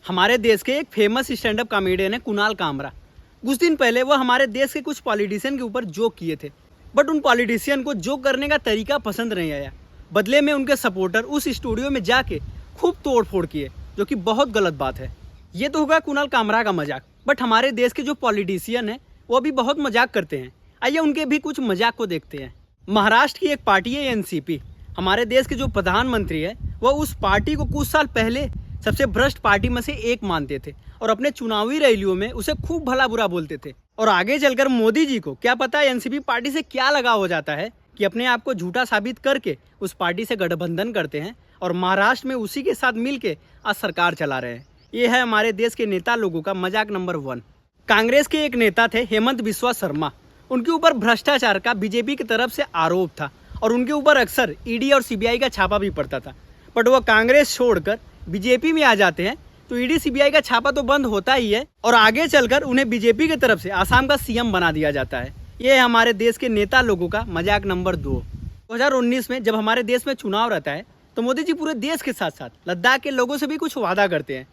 हमारे देश के एक फेमस स्टैंड अप कॉमेडियन है कुणाल कामरा। कुछ दिन पहले वो हमारे देश के कुछ पॉलिटिशियन के ऊपर जोक किए थे, बट उन पॉलिटिशियन को जोक करने का तरीका पसंद नहीं आया। बदले में उनके सपोर्टर उस स्टूडियो में जाके खूब तोड़ फोड़ किए, जो कि बहुत गलत बात है। ये तो होगा कुणाल कामरा का मजाक, बट हमारे देश के जो पॉलिटिशियन है वो भी बहुत मजाक करते हैं। आइए उनके भी कुछ मजाक को देखते हैं। महाराष्ट्र की एक पार्टी है एनसीपी। हमारे देश के जो प्रधानमंत्री है वो उस पार्टी को कुछ साल पहले सबसे भ्रष्ट पार्टी में से एक मानते थे और अपने चुनावी रैलियों में उसे खूब भला बुरा बोलते थे। और आगे चलकर मोदी जी को क्या पता एनसीपी पार्टी से क्या लगाव हो जाता है कि अपने आप को झूठा साबित करके उस पार्टी से गठबंधन करते हैं और महाराष्ट्र में उसी के साथ मिलके आज सरकार चला रहे हैं। ये है हमारे देश के नेता लोगों का मजाक नंबर 1। कांग्रेस के एक नेता थे हेमंत बिस्वा शर्मा। उनके ऊपर भ्रष्टाचार का बीजेपी की तरफ से आरोप था और उनके ऊपर अक्सर ईडी और सीबीआई का छापा भी पड़ता था। बट वो कांग्रेस छोड़कर बीजेपी में आ जाते हैं तो ईडी सीबीआई का छापा तो बंद होता ही है और आगे चलकर उन्हें बीजेपी की तरफ से आसाम का सीएम बना दिया जाता है। ये है हमारे देश के नेता लोगों का मजाक नंबर 2। 2019 में जब हमारे देश में चुनाव रहता है तो मोदी जी पूरे देश के साथ साथ लद्दाख के लोगों से भी कुछ वादा करते हैं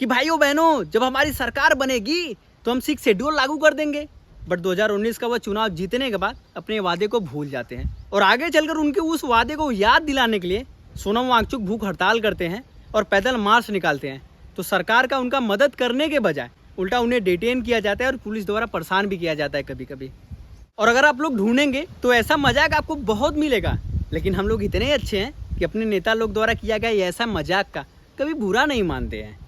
कि भाइयों बहनों, जब हमारी सरकार बनेगी तो हम 6 शेड्यूल लागू कर देंगे। बट 2019 का वह चुनाव जीतने के बाद अपने वादे को भूल जाते हैं और आगे चलकर उनके उस वादे को याद दिलाने के लिए सोनम वांगचुक भूख हड़ताल करते हैं और पैदल मार्च निकालते हैं। तो सरकार का उनका मदद करने के बजाय उल्टा उन्हें डिटेन किया जाता है और पुलिस द्वारा परेशान भी किया जाता है कभी कभी। और अगर आप लोग ढूंढेंगे तो ऐसा मजाक आपको बहुत मिलेगा, लेकिन हम लोग इतने अच्छे हैं कि अपने नेता लोग द्वारा किया गया ऐसा मजाक का कभी बुरा नहीं मानते हैं।